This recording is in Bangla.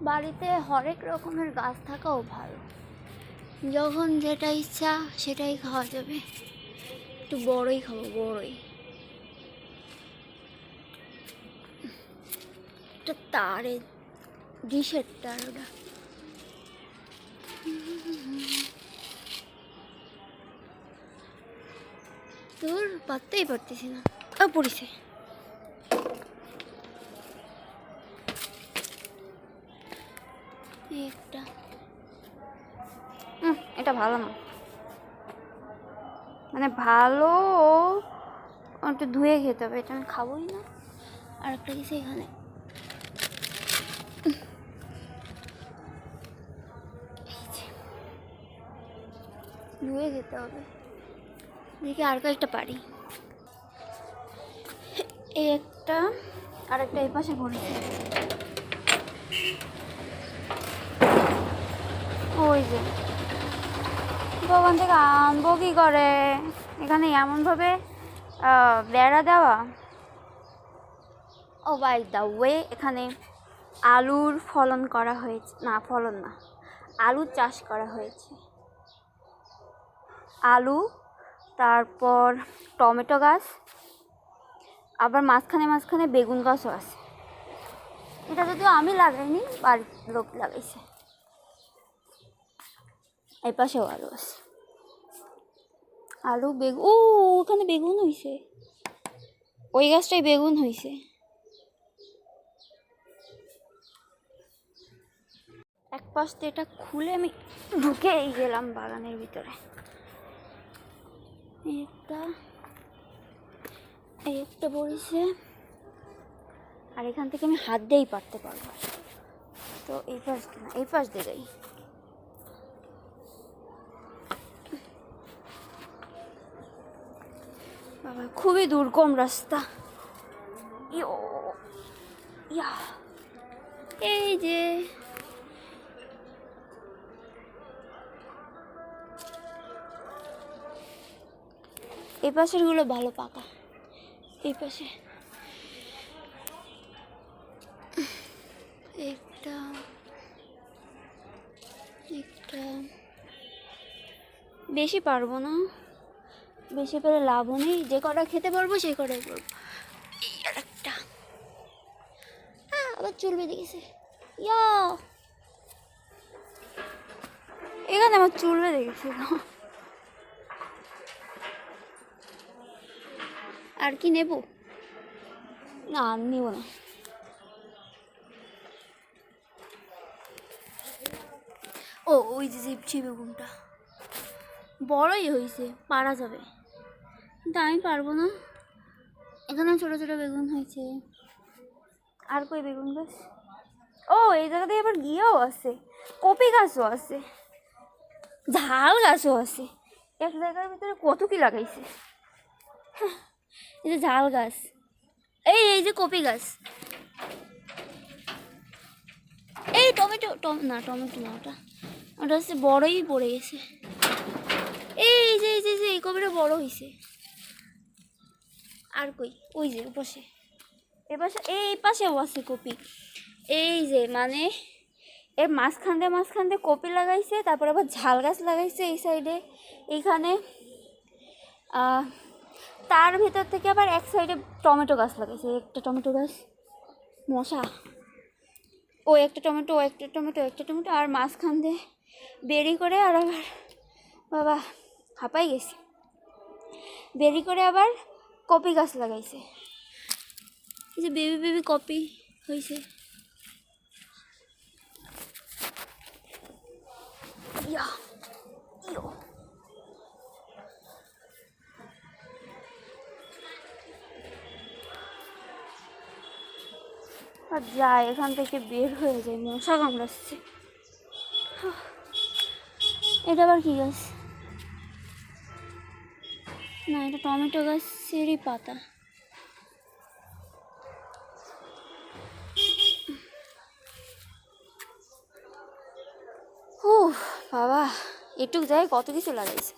বাড়িতে হরেক রকমের গাছ থাকাও ভালো, যখন যেটা ইচ্ছা সেটাই খাওয়া যাবে। একটু বড়ই খাবো, বড়ই। একটা তারে ডিশের তার, ওটা তোর পাততেই পারতেছি না, পড়েছে। একটা এটা ভালো না, মানে ভালো একটু ধুয়ে খেতে হবে, এটা আমি খাবোই না। আর একটা কিছু এখানে ধুয়ে খেতে হবে, দেখি আর কয়েকটা পারি। এই একটা, আর একটা এই পাশে পড়েছে, ওই যে দোকান থেকে আনবো কি করে, এখানে এমনভাবে বেড়া দেওয়া। ও বাই দ্য ওয়ে, এখানে আলুর ফলন করা হয়েছে, না ফলন না, আলুর চাষ করা হয়েছে। আলু, তারপর টমেটো গাছ, আবার মাঝখানে মাঝখানে বেগুন গাছও আছে। এটা যদিও আমি লাগাইনি, বাড়ির লোক লাগাইছে। এই পাশেও আলু আছে, আলু বেগুন, ও ওখানে বেগুন হয়েছে, ওই গাছটাই বেগুন হয়েছে। এক পাশ দিয়ে এটা খুলে আমি ঢুকেই গেলাম বাগানের ভিতরে। এই একটা পড়েছে, আর এখান থেকে আমি হাত দিয়েই পারতে পারবো। তো এই পাশ না, এই পাশ দিয়ে যাই। বাবা খুবই দুর্গম রাস্তা। এই যে এই পাশের গুলো ভালো পাকা, এই পাশে একটা একটা বেশি পারবো না, বেশি পেলে লাভও নেই, যে কটা খেতে পারবো সেই কটাই করবো। এই আর একটা, আবার চুল বেঁধে গেছে, এখানে আমার চুল বেঁধে গেছে। আর কি নেব? না নেব না। ও ওই যে জিপছি বেগুনটা বড়ই হয়েছে, পারা যাবে, কিন্তু আমি পারবো না। এখানে ছোট ছোট বেগুন হয়েছে। আর কই বেগুন গাছ? ও এই জায়গাতে আবার গিয়েও আছে, কপি গাছও আছে, ঝাল গাছও আছে। এক জায়গার ভিতরে কত কি লাগাইছে। এই যে ঝাল গাছ, এই যে কপি গাছ, এই টমেটো, না টমেটো না, ওটা হচ্ছে বড়ই পড়ে গেছে। এই যে এই কপিটা বড় হয়েছে। আর কই? ওই যে পাশে, এপাশে, এই পাশেও আছে কপি। এই যে মানে এর মাঝখান দিয়ে কপি লাগাইছে, তারপর আবার ঝাল গাছ লাগাইছে এই সাইডে, এইখানে। তার ভিতর থেকে আবার এক সাইডে টমেটো গাছ লাগাইছে, একটা টমেটো গাছ, মশা, ও একটা টমেটো, একটা টমেটো, একটা টমেটো, আর মাঝখান দিয়ে বেরি করে, আর আবার বাবা হাঁপাই গেছি, বেরি করে আবার কপি গাছ লাগাইছে। এই যে বেবি বেবি কপি হয়েছে। আর যাই এখান থেকে বের হয়ে যায়, মশা কামড়াচ্ছে। এটা আবার কি গাছ? না এটা টমেটো গাছেরই পাতা। ও বাবা, এটুক জায়গায় কত কিছু লাগাইছে।